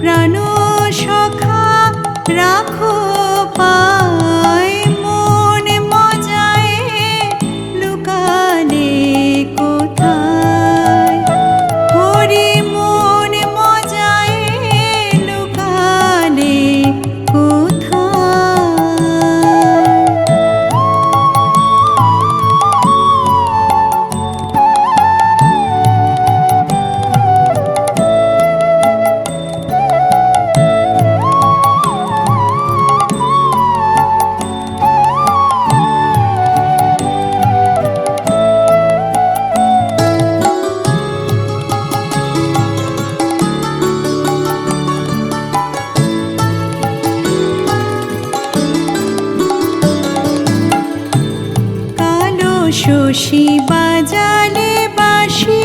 প্রাণ সখা রাখো পায়, মন মজায় লুকালে কোথায়? হরি মন মজায় লুকালে কোথায়? শশী বাজালে বাঁশি,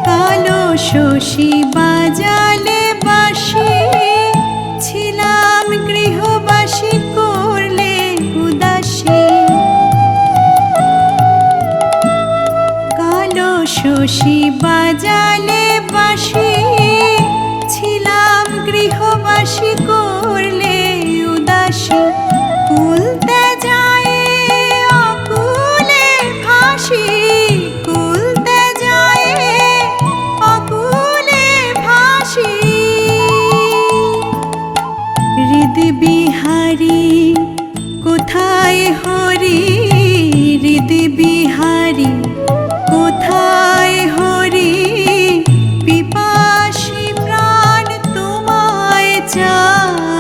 কালো শশী বাজালে বাঁশি, ছিলাম গৃহবাসী করলে উদাসী। কালো শশী বাজালে বাঁশি, ছিলাম গৃহবাসী করলে উদাসী। কুলতে যায় অকুলে ভাসি, কুলতে যায় অকুলে ভাসি। হৃদি বিহারী কোথায় হরি, হৃদি বিহারী কোথায় হরি? পিপাসী প্রাণ তোমায় চায়।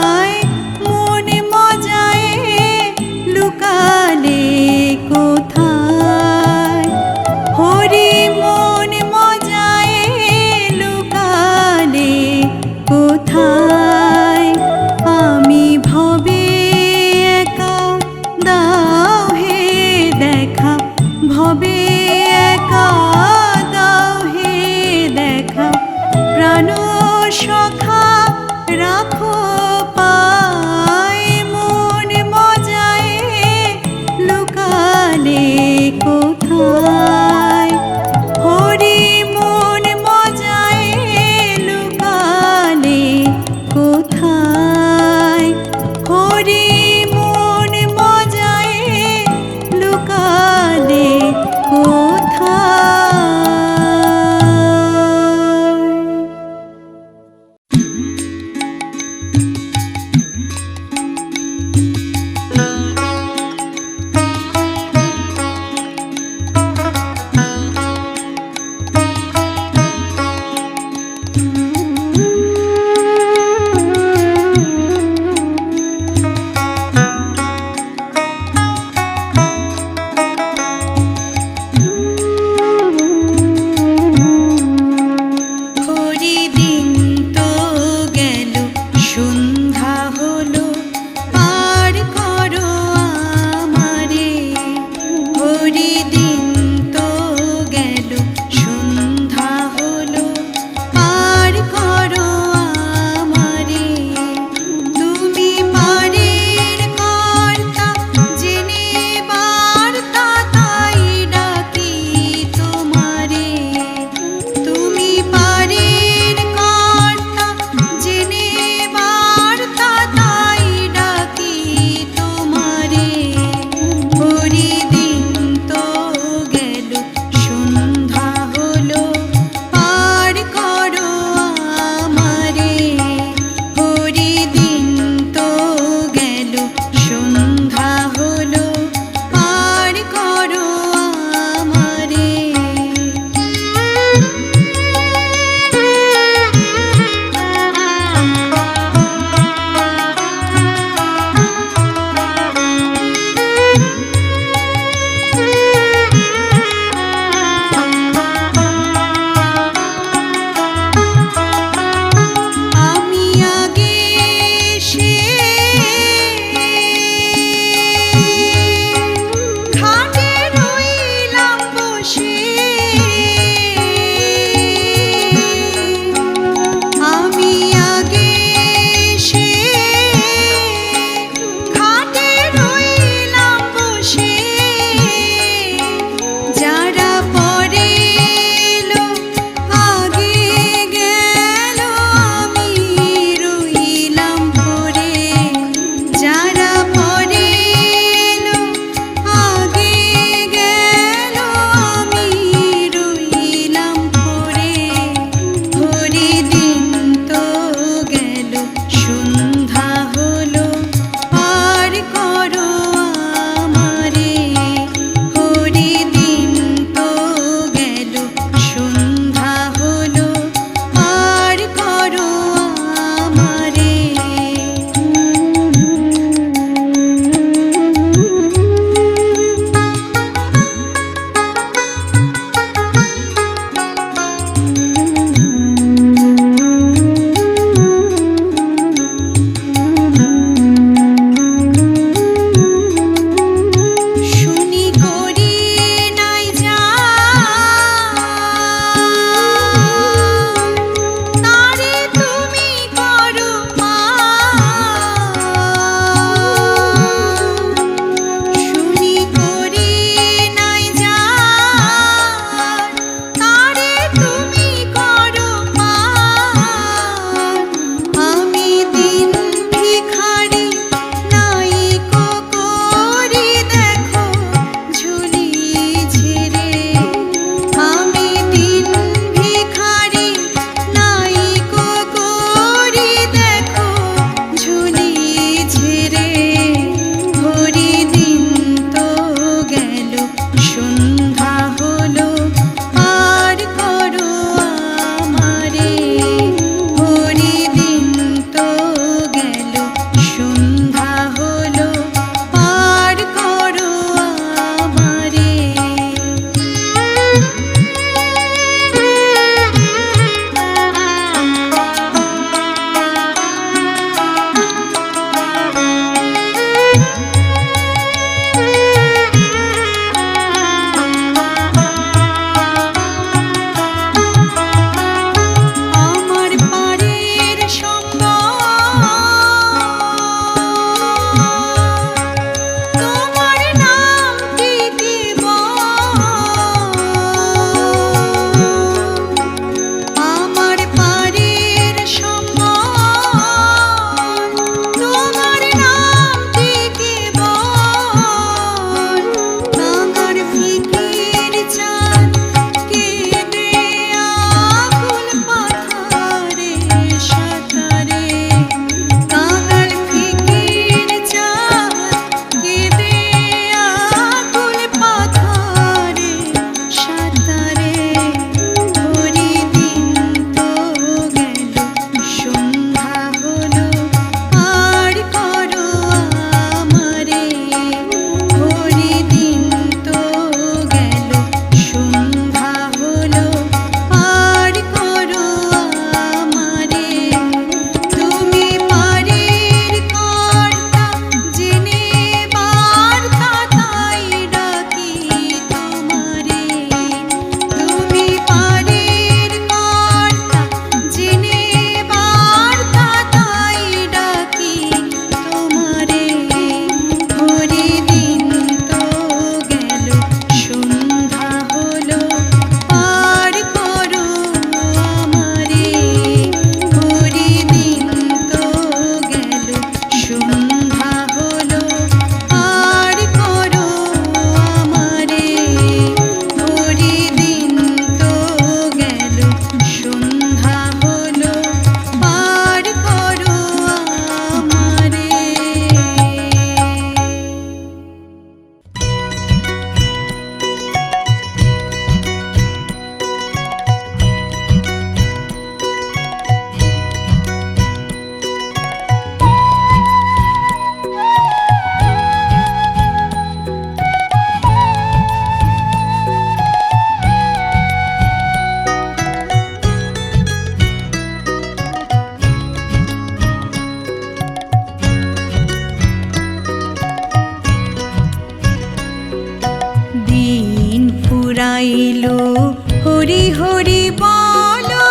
হরি হরি বলো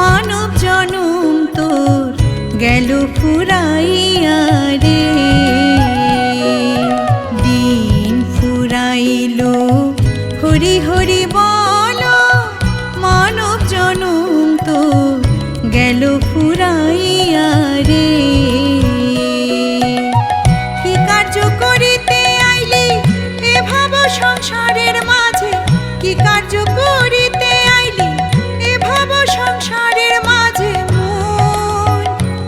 মানব জনম তোর গেল ফুরাইয়া রে। দিন ফুরাইলো হরি হরি বলো মানব জনম তোর গেল ফুরাইয়া রে। কি কার্য করিতে আইলি এ ভাব সংসারের মাঝে, কি কার্য করিতে আইলি এ ভাব সংসারের মাঝে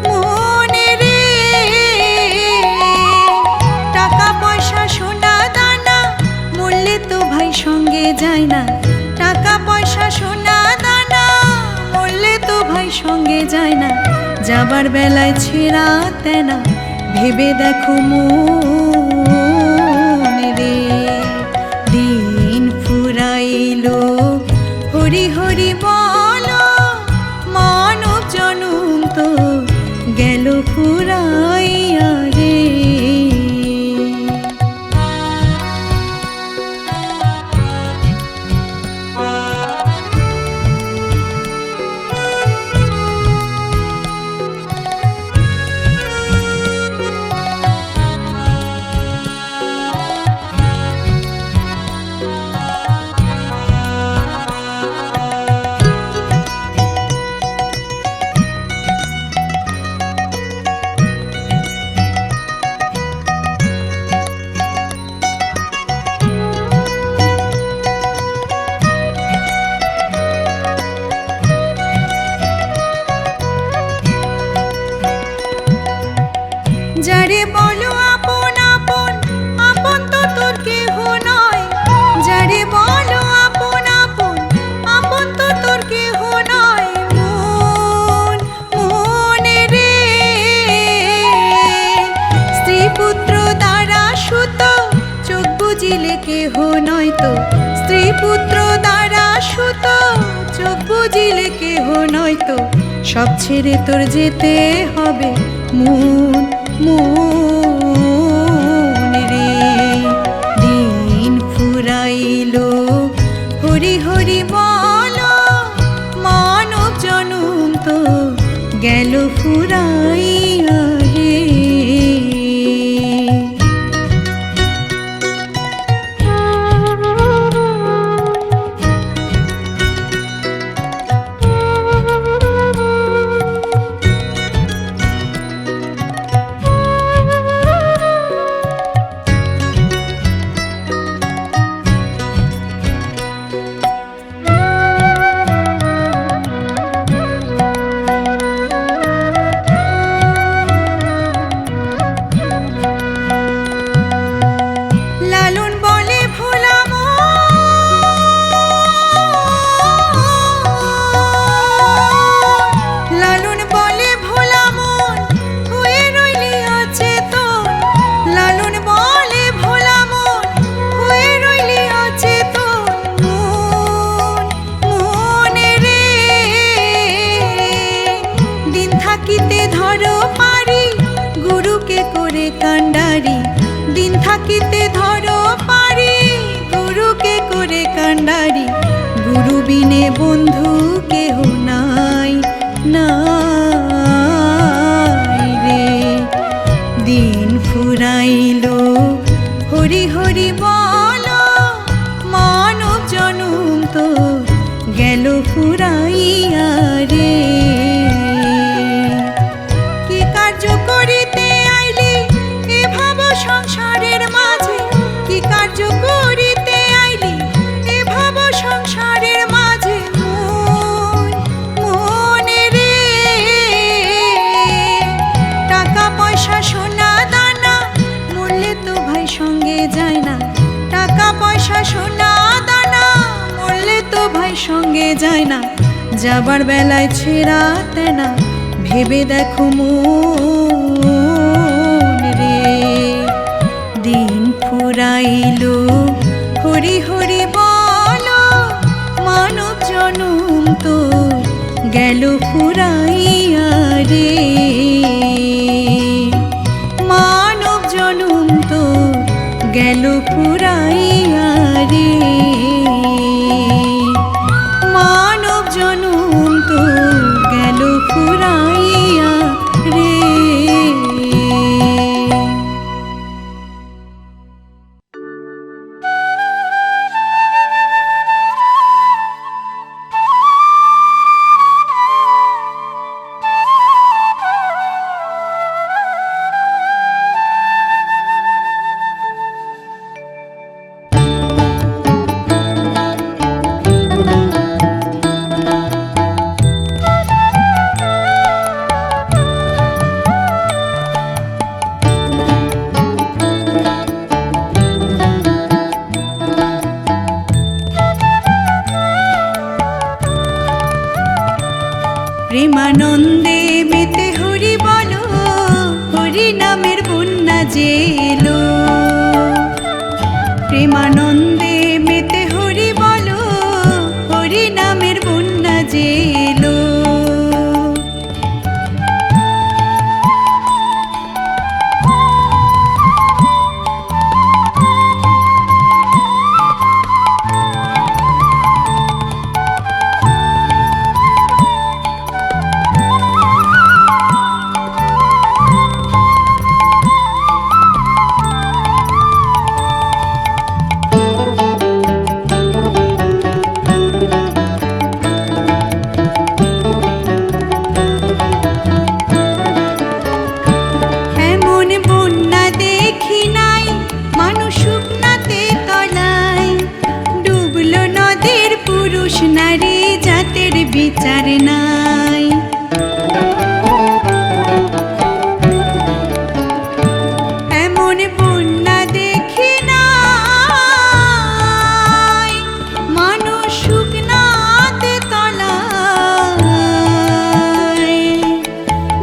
মনে রে। টাকা পয়সা সোনা দানা মরলে তো ভাই সঙ্গে যায় না, টাকা পয়সা সোনা দানা মরলে তো ভাই সঙ্গে যায় না। যাবার বেলায় ছেঁড়া তেনা ভেবে দেখো মন রে। দিন ফুরাইলো হরি হরি বলো মানব জনম তো গেল ফুরাইয়া রে। যারে বলো আপন আপন, আপন তো তোর কেহ নয়। যারে বলো আপন আপন, আপন তো তোর কেহ নয়। মনে রে স্ত্রী পুত্র দ্বারা সুত চোখ বুঝিলে কেহ নয় তো। স্ত্রী পুত্র দ্বারা সুত চোখ বুঝিলে কেহ নয় তো। সব ছেড়ে তোর যেতে হবে মন রে। দিন ফুরাইলো হরি হরি বলো মানব জনম তো গেল ফুরাইয়া রে। লালন বলে ভোলা মন, লালন বলে ভোলা মন হয়ে রইলি অচেতন। লালন বলে ভোলা মন হয়ে রইলি অচেতন। মনে রে দিন থাকিতে ধরো পারি গুরুকে করে কান্ডারি। দিন থাকিতে ধরো পারি গুরুকে করে কান্ডারি। গুরু বিনে বন্ধু কেহ নাই নাই রে। দিন ফুরাইলো হরি হরি বলো মানব জনম তো গেল ফুরাইয়া রে। কি কার্য করিতে আইলি এ ভাব সংসারের মাঝে, কি কার্য করিতে আইলি এ ভাব সংসারের মাঝে মনে রে। টাকা পয়সা সোনা দানা মরলে তো ভাই সঙ্গে যায় না, টাকা পয়সা সোনা দানা মরলে তো ভাই সঙ্গে যায় না। যাবার বেলায় ছেঁড়া তেনা ভেবে দেখো মন রে। দিন ফুরাইলো হরি হরি বলো মানব জনম তো গেল ফুরাইয়া রে। মানব জনম তো গেল ফুরাইয়া রে। প্রেমানন্দে মেতে হরি বলো, হরি নামের বন্যা যে এলো। প্রেমানন্দে মেতে হরি বলো, হরি নামের বন্যা যে এলো। নারী জাতের বিচার নাই। এমন বন্যা দেখি নাই, মানুষ শুকনাতে তলায়।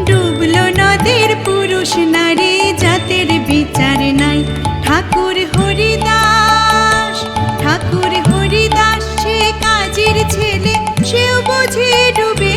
ডুবলো নদীর পুরুষ নারী জাতের বিচার নাই। ঠাকুর হরিদাস, ঠাকুর হরিদাস সে কাজের ছেলে, সেও বুঝি ডুবে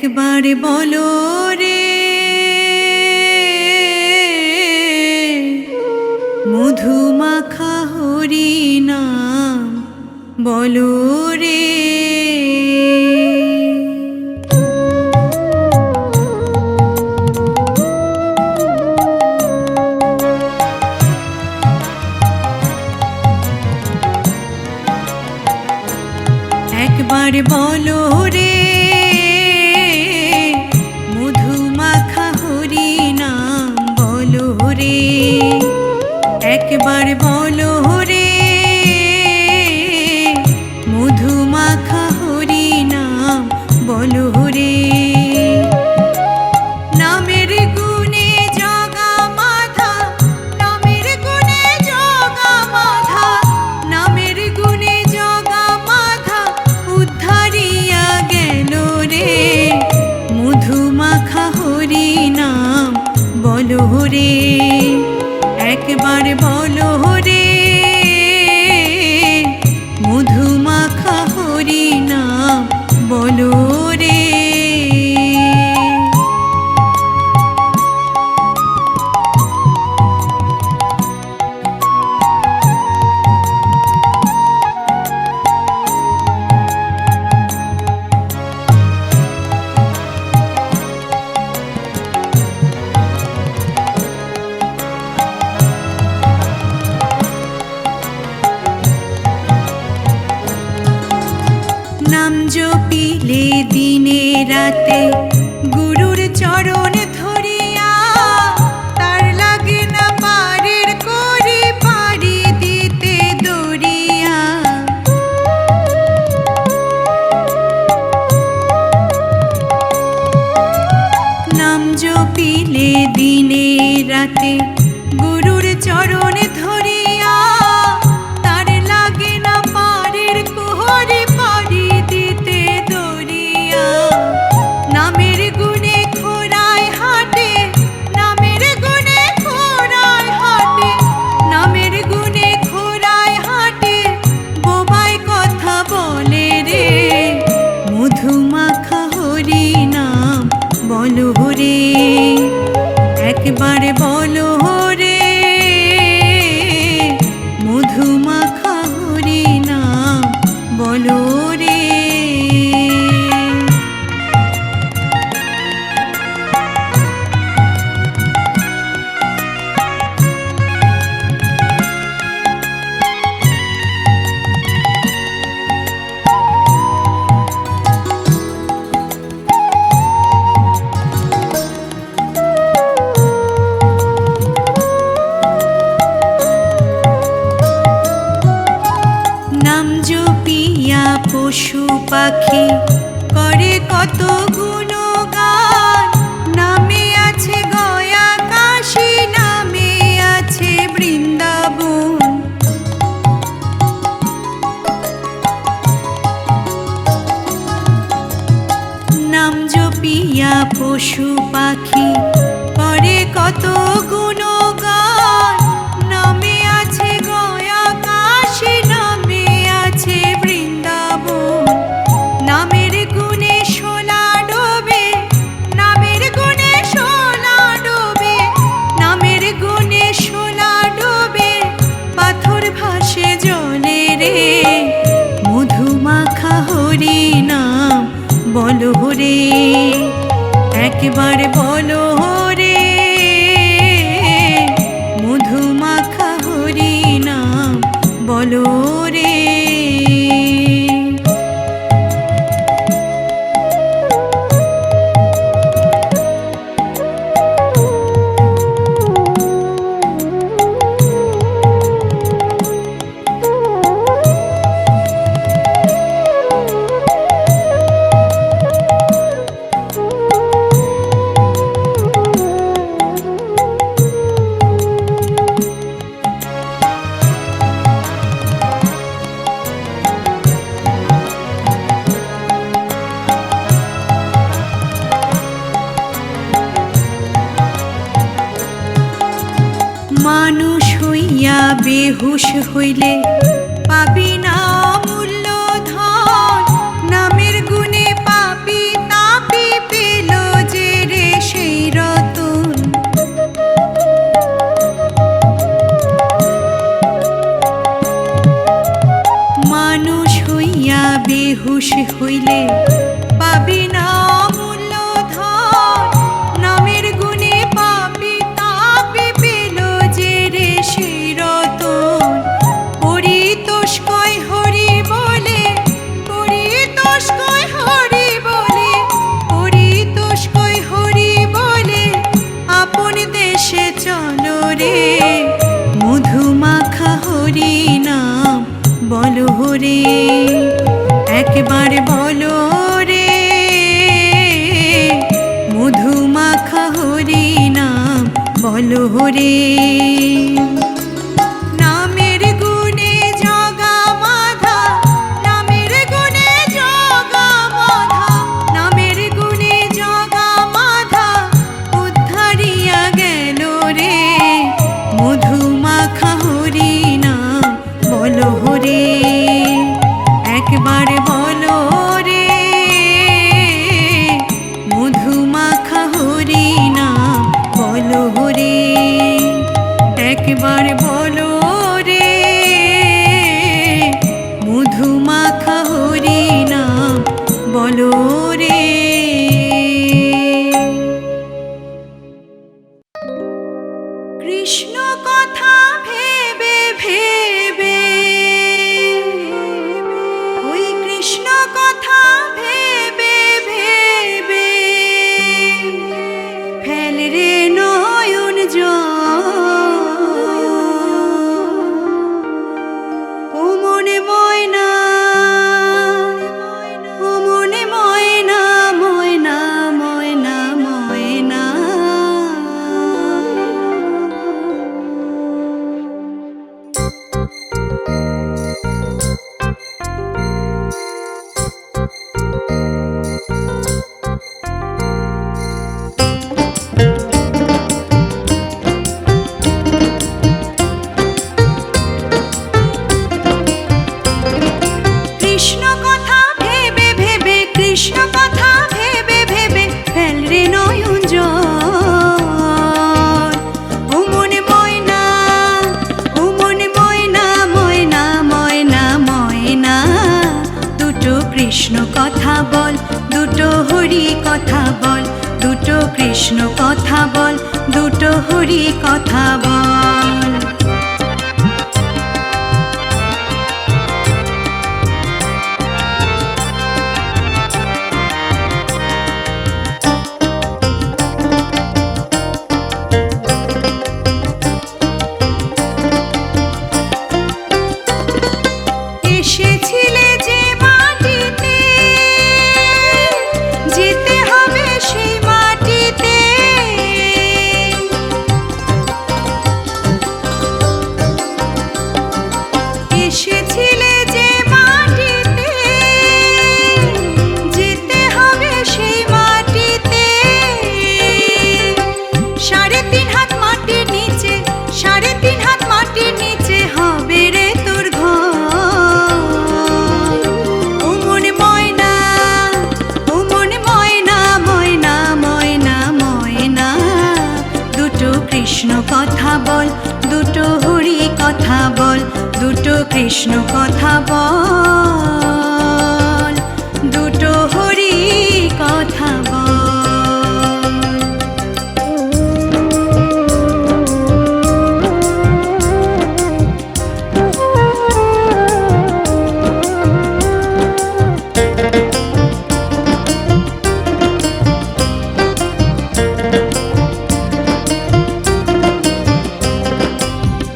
একবার বলো রে মধুমাখা হরি নাম বলো রে। একবার বলো রে মধুমাখা হরি নাম বলো রে। একবার বলো রে মধুমাখা হরি নাম বলো রে। নামের গুণে জগা মাধা, নামের গুণে জগা মাধা, নামের গুণে জগা মাধা উদ্ধারিয়া গেল রে। মধুমাখা হরি নাম বলো রে। একবার বলো রে মধুমাখা হরি নাম বলো রে। নাম জপিলে দিনে রাতে গুরুর চরণ ধরিয়া, তার লাগে না পারের করি পারি দিতে দরিয়া। নাম জপিলে দিনে রাতে গুরুর চরণ ধরিয়া, তার লাগে না পারের কোহরে পারি দিতে দরিয়া। নামের গুণে খোরায় হাটে, নামের গুণে খোরায় হাটে, নামের গুণে খোরায় হাটে বোবায় কথা বলে রে। মধুমাখা হরি নাম বলো রে। একবার বলো রে মধুমাখা হরি নাম বলো রে। নাম জপিয়া পশু পাখি করে কত গুণগান। নামে আছে গয়া কাশী, নামে আছে বৃন্দাবন। নাম জপিয়া পশু পাখি করে কত গুণগান। নামে আছে গয়া কাশী, নামে আছে বৃন্দাবন। নামের গুণে শোলা ডোবে, নামের গুণে শোলা ডোবে, নামের গুণে শোলা ডোবে পাথর ভাসে জলে রে। মধুমাখা হরি নাম বলো রে। একবার বলো রে মধুমাখা হরি নাম বলো রে। মানুষ হইয়া বেহুশ হইলে পাবি না অমূল্য ধন। নামের গুণে পাপি তাপি মানুষ হইয়া বেহুশ হইলে পাবি না মূল্যধন, নামের গুণে পাপি তাপি পেল যে রে সেই রতন। পরিতোষ কয় হরি বলে, পরিতোষ কয় হরি বলে, পরিতোষ কয় হরি বলে, আপন দেশে চলো রে। মধুমাখা হরি নাম বলো রে, একবার বলো রে। মধুমাখা হরি নাম বলো রে। নামের গুণে জগা বাঁধা, নামের গুণে জগা বাঁধা, নামের গুণে জগা বাঁধা উদ্ধারিয়া গেল রে। মধুমাখা হরি নাম বলো রে, একবার বলো রে। মধুমাখা হরি নাম বলো রে, একবার বলো রে। মধুমাখা হরি নাম বলো রে। কৃষ্ণ কথা ভেবে ভেবে, ওই কৃষ্ণ কথা ভেবে ভেবে ফেল রে নয়ন জল। ও মনে ময়না, ও মনে ময়না, ময়না ময়না ময়না। কৃষ্ণ কথা ভেবে ভেবে, কৃষ্ণ কথা ভেবে ভেবে ফেল রে নয়ন জল। ও মনে ময়না, ও মনে ময়না, ময়না ময়না ময়না। দুটো কৃষ্ণ কথা বল, দুটো হরি কথা বল, দুটো কৃষ্ণ কথা বল, দুটো হরি কথা বল। এসেছিলে যে মাটিতে, যেতে হবে সেই মাটিতে। এসেছিলে যে মাটিতে, যেতে হবে সেই মাটিতে। 3.5 হাত মাটির নিচে, 3.5 হাত মাটির নিচে হবে রে তোর ঘর। ও মনে ময়না, ও মনে ময়না, ময়না ময়না ময়না। দুটো কৃষ্ণ কথা বল, দুটো হরি কথা বল, দুটো কৃষ্ণ কথা বল, দুটো হরি কথা বল।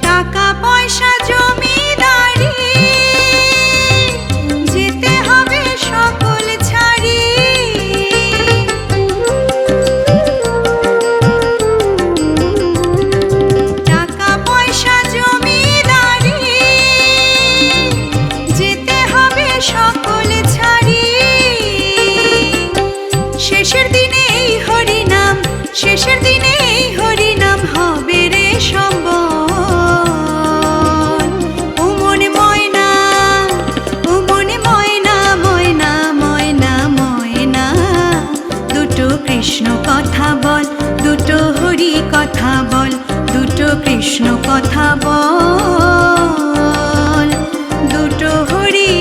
টাকা পয়সা জমিদারি, যেতে হবে সকল ছাড়ি। টাকা পয়সা জমিদারি, যেতে হবে সকল ছাড়ি। শেষের দিনে এই হরি নাম, শেষের দিনে এই হরি নাম হবে রে সম্বল। ও মনে ময়না, ও মনে ময়না, ময়না ময়না ময়না। দুটো কৃষ্ণ কথা বল, দুটো হরি কথা বল, দুটো কৃষ্ণ কথা বল, দুটো হরি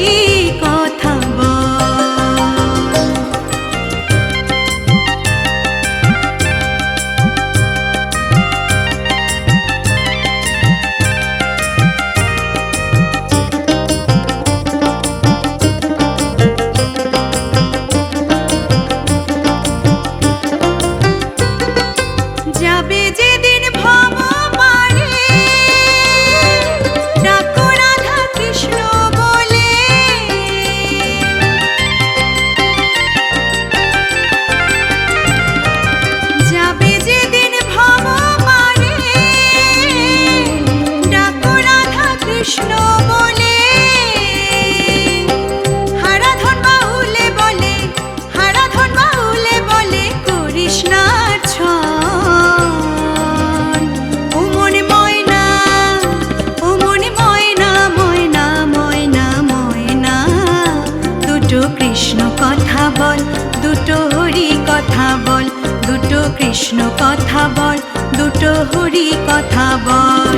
দুটো কৃষ্ণ কথা বল, দুটো হরি কথা বল, দুটো কৃষ্ণ কথা বল, দুটো হরি কথা বল।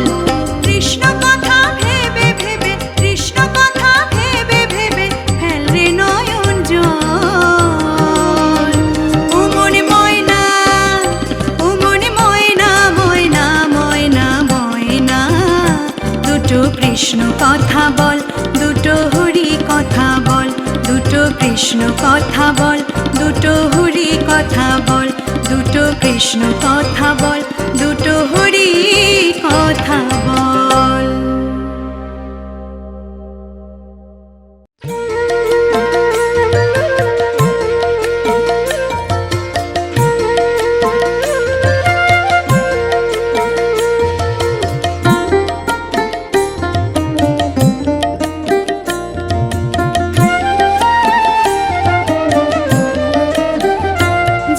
কৃষ্ণ কথা ভেবে ভেবে, কৃষ্ণ কথা ভেবে ভেবে ফেলরে নয়ন জল। ও মনে ময়না, ও মনে ময়না, ময়না ময়না ময়না, দুটো কৃষ্ণ কথা বল, দুটো হরি কথা বল, দুটো কৃষ্ণ কথা বল, দুটো হরি কথা বল, দুটো কৃষ্ণ কথা বল, দুটো হরি কথা বল।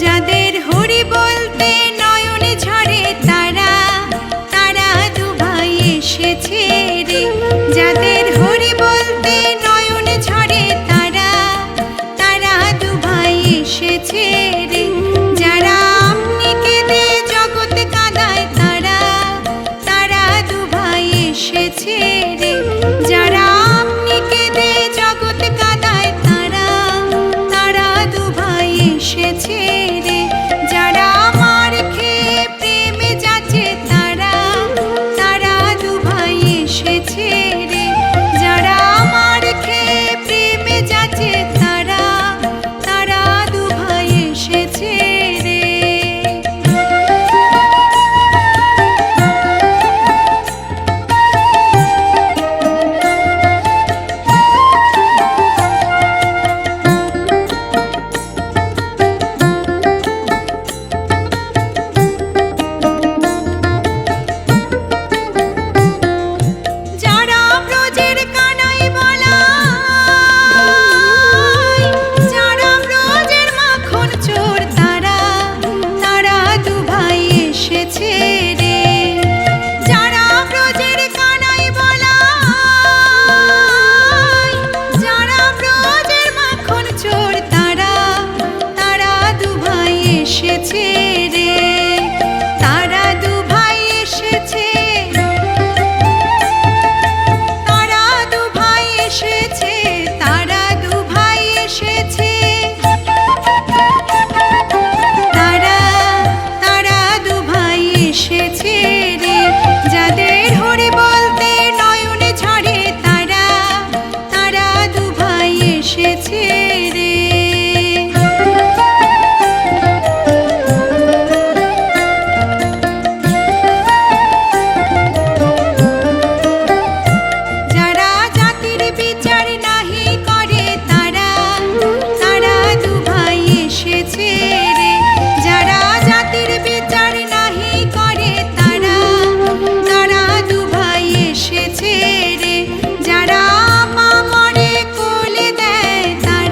যাদের হরি বলতে নয়নে ঝরে তারা, তারা দুভাই এসেছে রে। যাদের হরি বলতে নয়নে ঝরে তারা, তারা দুভাই এসেছে রে। যারা আপনি কেঁদে জগৎ কাঁদায় তারা, তারা দুভাই এসেছে রে। যারা আপনি কেঁদে জগৎ কাঁদায় তারা, তারা দুভাই এসেছে রে। যারা আমার খেয়ে প্রেমে যাচ্ছে তারা, তারা দুভাই এসেছে রে। যারা আমার খেয়ে প্রেমে যাচ্ছে তারা, তারা দুভাই এসেছে রে। যারা ব্রজের কানাই বলাই, যারা ব্রজের মাখন চোর তারা, তারা দুভাই এসেছে রে। যারা ব্রজের কানাই বলাই, যারা ব্রজের মাখন চোর তারা, তারা দুভাই এসেছে রে। তারা দুভাই এসেছে, তারা দুভাই এসেছে, তারা দুভাই এসেছে। তারা, তারা দুভাই এসেছে রে। যাদের হরি বলতে নয়নে ঝরে তারা, তারা দুভাই এসেছে রে। যারা জাতির বিচার নাহি করে তারা, তারা দুভাই এসেছে রে। যারা জাতির বিচার নাহি করে তারা, তারা দুভাই এসেছে রে। যারা মা মরে কোলে দেয় তারা,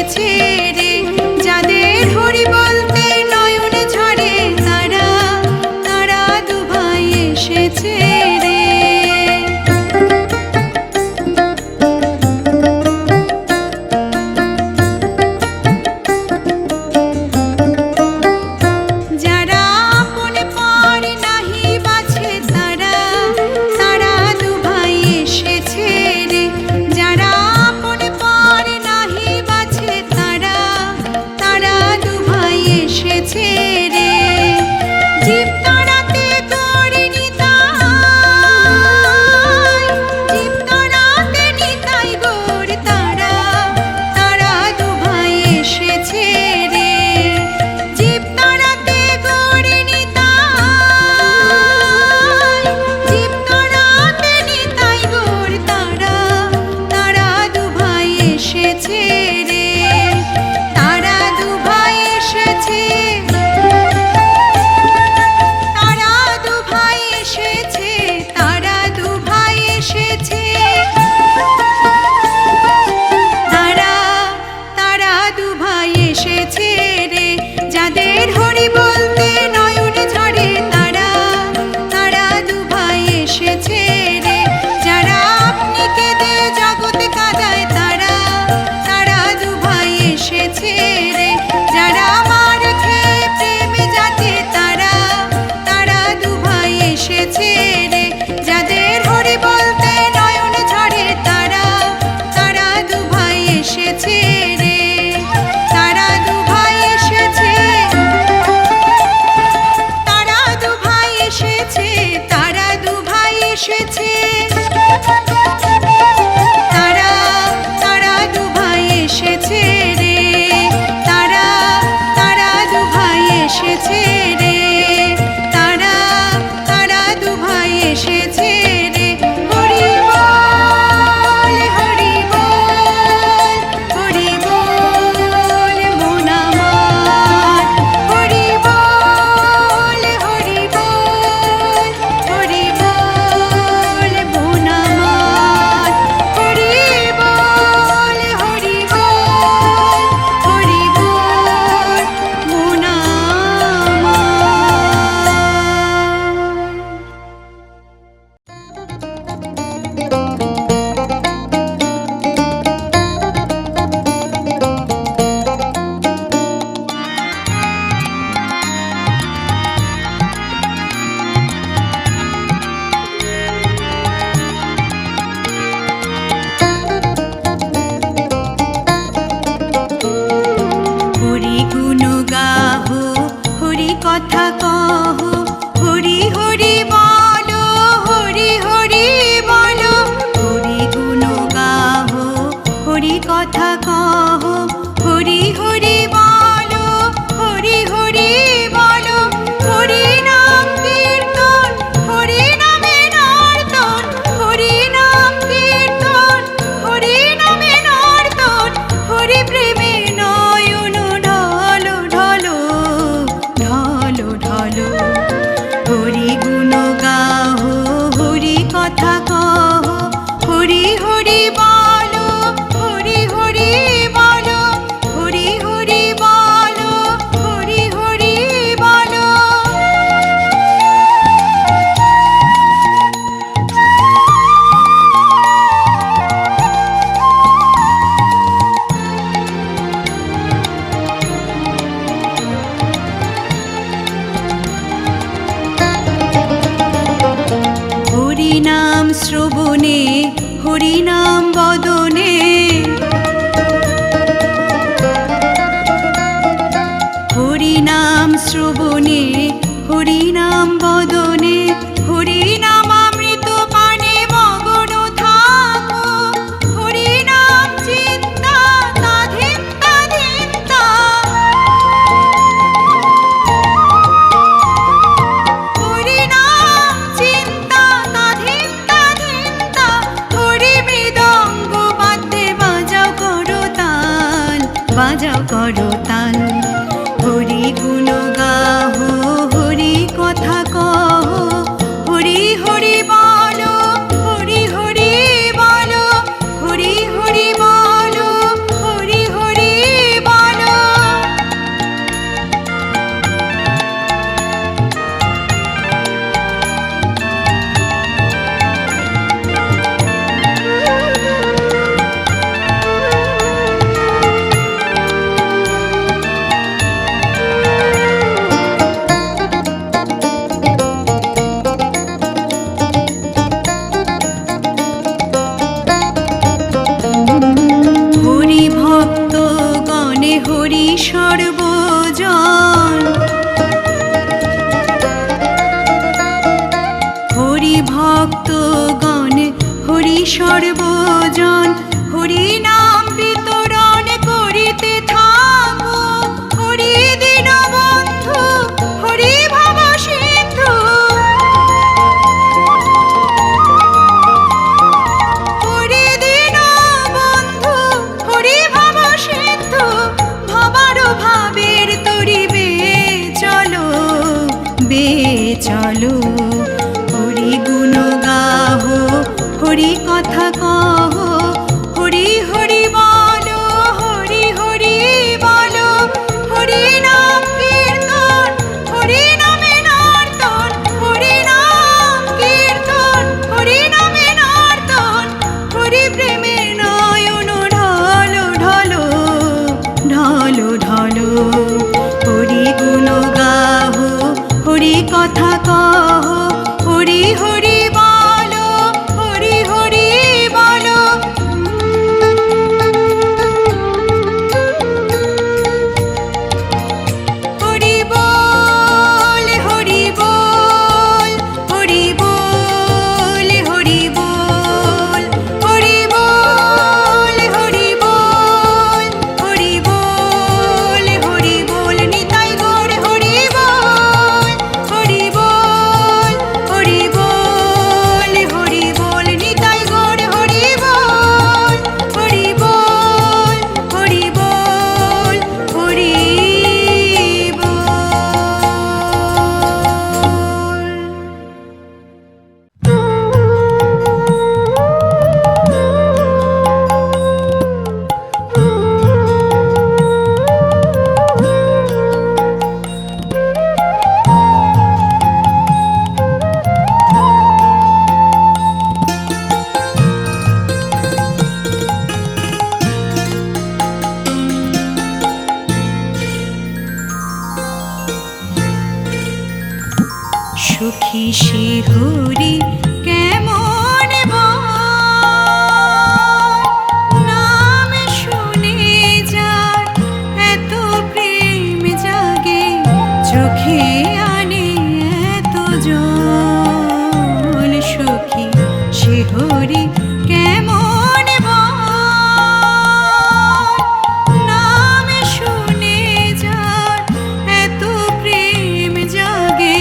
এসেছে রে, যাদের হরি বলতে নয়ন ঝরে, তারা তারা দুভাই এসেছে রে। যারা আপন পর নাহি বাছে, তারা তারা দুভাই এসেছে রে, যারা আপন পর নাহি বাছে, তারা তারা দুভাই এসেছে রে। জীব তাড়াতে করে নিতাই, জীব তাড়াতে নিতাই গোর, তারা তারা দুভাই এসেছে রে। জীব তাড়াতে করে নিতাই, জীব তাড়াতে নিতাই গোর, তারা তারা দুভাই এসেছে রে, তারা দুভাই এসেছে, তারা দুভাই এসেছে, তারা দুভাই এসেছে, তারা তারা দুভাই এসেছে রে, যাদের হরি বলতে নয়ন ঝরে, তারা তারা দুভাই এসেছে রে। যারা আপনি কেঁদে জগৎ কাঁদায়, তারা তারা দুভাই এসেছে রে। যারা মার খেয়ে প্রেমে যাচ্ছে, তারা তারা দুভাই এসেছে রে। যাদের হরি বলতে নয়ন ঝরে, তারা তারা দুভাই এসেছে রে, তারা দুভাই এসেছে, তারা দুভাই এসেছে, তারা দুভাই এসেছে, তারা তারা দুভাই এসেছে রে, তারা তারা দুভাই এসেছে রে, তারা তারা দুভাই এসেছে রে। হরি বল, হরি বল, হরি বল মন আমার, হরি বল, হরি বল, হরি বল মন আমার, হরি বল, হরি বল, হরি বল মন হরি গুণ গাহো, হরি কথা কহো, হরি হরি বলো, হরি হরি বলো, হরি গুণ গাহো, হরি কথা কহো, হরি হরি বলো, হরি হরি বলো, হরি নাম কীর্তন, হরি নামে নর্তন, হরি নাম কীর্তন, হরি নামে নর্তন, হরি প্রেমে নয়ন ঢলো ঢলো, ঢলো ঢলো, হরি গুণ গাহো, হরি কথা কহো, হরি হরি বলো, হরি হরি বলো, হরি হরি বলো, হরি হরি বলো। হরি নাম শ্রবণে, হরি নাম বদনে, হরি নাম শ্রবণে, হরি নাম বদনে, হরি নাম অমৃত পানে মগন থাকো, হরি নাম চিন্তা তাধিন্তা ধিন্তা, হরি নাম চিন্তা তাধিন্তা ধিন্তা, হরি মৃদঙ্গ বাদ্যে বাজাও করো তাল, বাজাও করো তাল, হরি গুণ গাহো, হরি কথা কহো, হরি হরি বলো, হরি হরি বলো, হরি হরি বলো, হরি হরি ভাবের তরি বে চলো হরি গুণ গাহো হরি কথা কহ হরি হরি বলো হরি হরি বলো হরি নাম কীর্তন হরি নামে নর্তন হরি নাম কীর্তন হরি নামে নর্তন হরি প্রেমের নয়ন ঢলো ঢলো ঢলো ঢলো হরি গুণ গাহো হরি কথা কহ হরি হরি বলো হরি হরি বলো হরি বল হরি বল হরি বল হরি বল হরি বল হরি বল হরি বল হরি বল নিতাই গৌর হরি বল হরি বল হরি বল হরি বল নিতাই গৌর হরি বল হরি বল হরি বল হরি সুখী শিহরি কেমন নাম শুনে যার এত প্রেম জাগে চোখে আনে এত জল সুখী শিহরি কেমন নাম শুনে যার এত প্রেম জাগে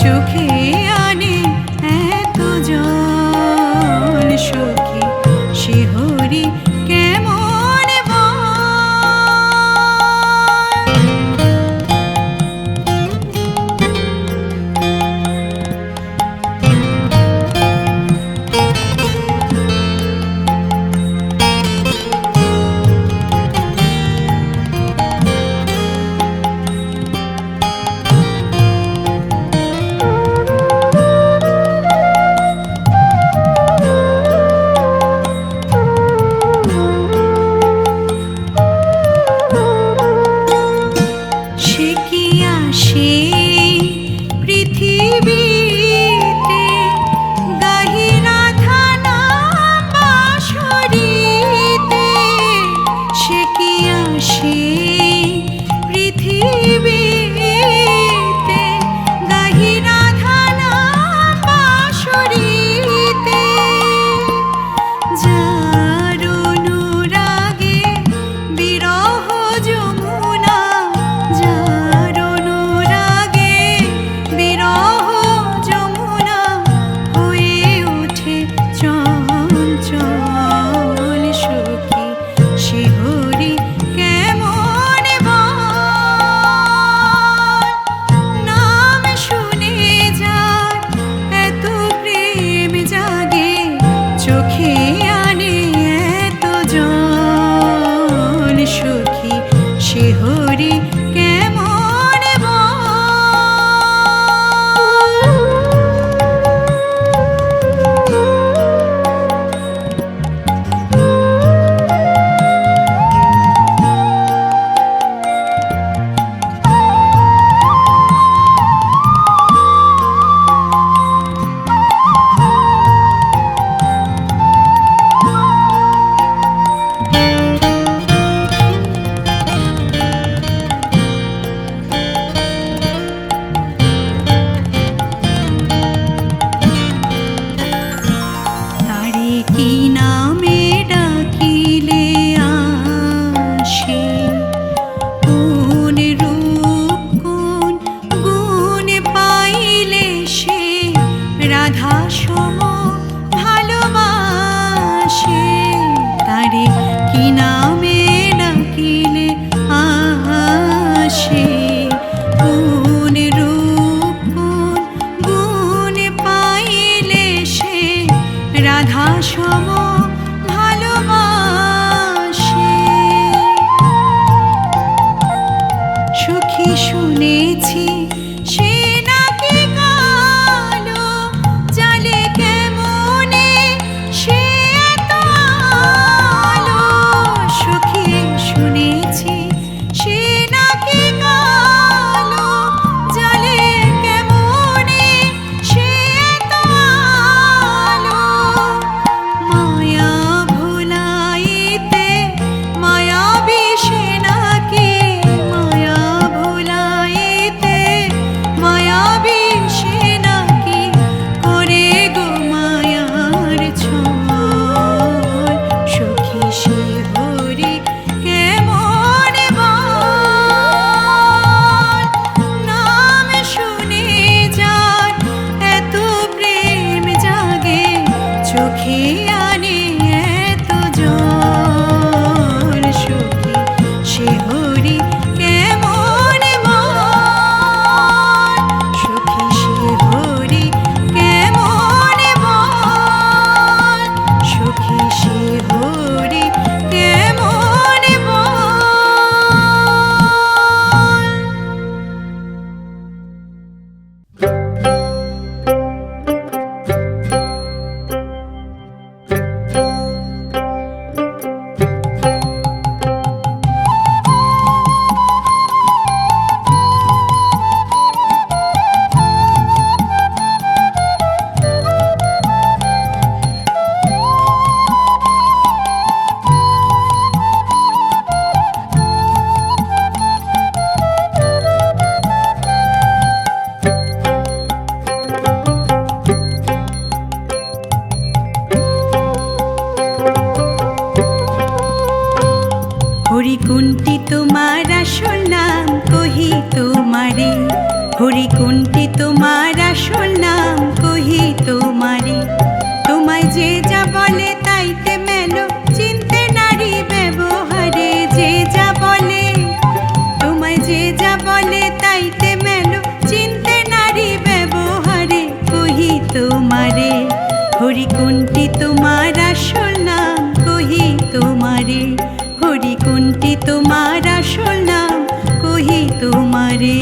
চোখে আনে এত জল সখী শিহরি কেমন সে কি আসে পৃথিবীতে গাহি রাধা নাম বাঁশরীতে সে কি আসে পৃথিবীতে গাহি রাধা নাম বাঁশরীতে যার অনুরাগে বিরহ যমুনা যার অনুরাগে বিরহ যমুনা হয়ে ওঠে চঞ্চল সখী শিহরি কেমন নাম শুনে যার এত প্রেম জাগে চোখে আনে এত জল সখী শিহরি কেমন কোনটি তোমার আসল নাম কহি তোমারে, হরি কোনটি তোমার আসল নাম কহি তোমারে। তোমায় যে যা বলে তাইতে মেলো, চিনতে নারী ব্যবহারে। যে যা বলে, তোমায় যে যা বলে তাইতে মেলো, চিনতে নারী ব্যবহারে। কহি তোমারে, হরি কোনটি তোমার আসল নাম কহি তোমারে, হরি কোনটি তোমার আসল নাম কহি তোমারে।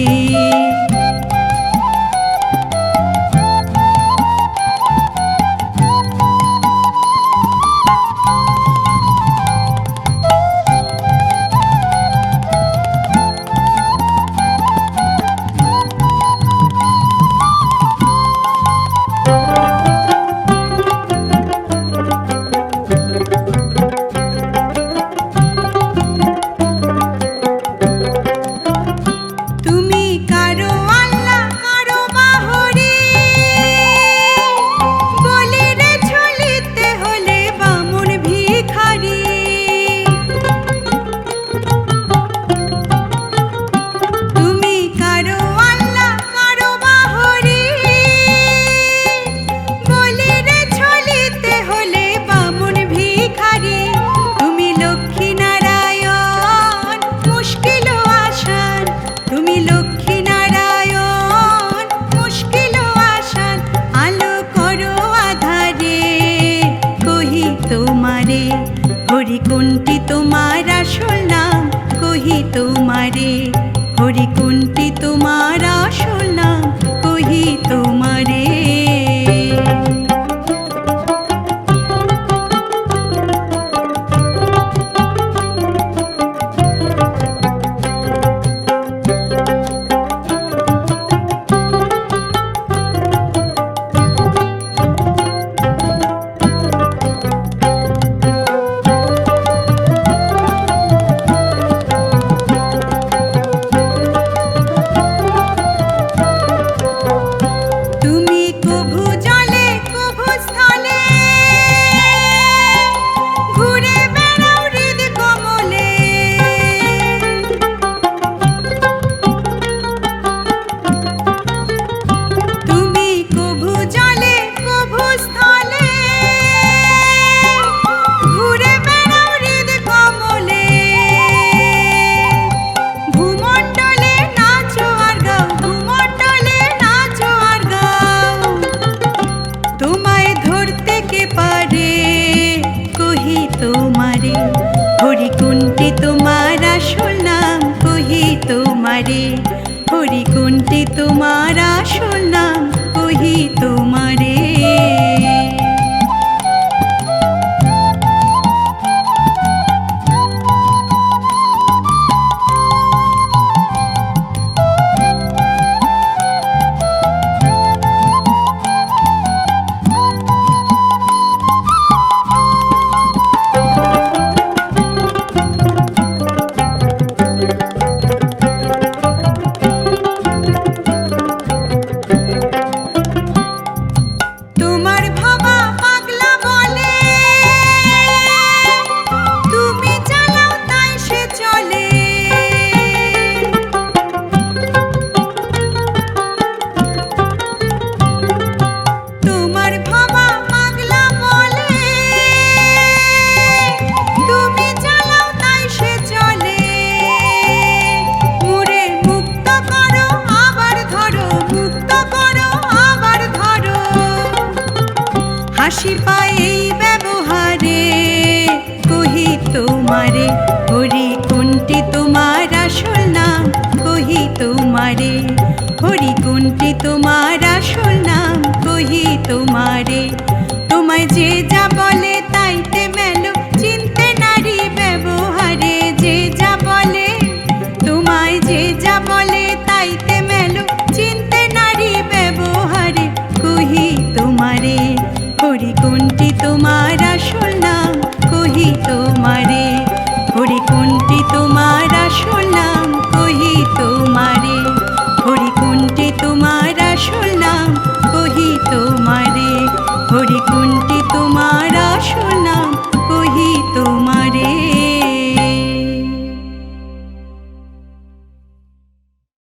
হরি কোনটি তোমার আসল নাম কহি তোমারে, হরি কোনটি তোমার আসল নাম কহি তোমারে। হরি কোনটি তোমার আসল নাম কহি তোমারে, হরি কোনটি তোমার আসল নাম কহি তোমারে। হাসি পায় এই ব্যবহারে কহি তোমারে, হরি কোনটি তোমার আসল নাম কহি তোমারে, হরি কোনটি তোমার আসল নাম কহি তোমারে। তোমায় যে যা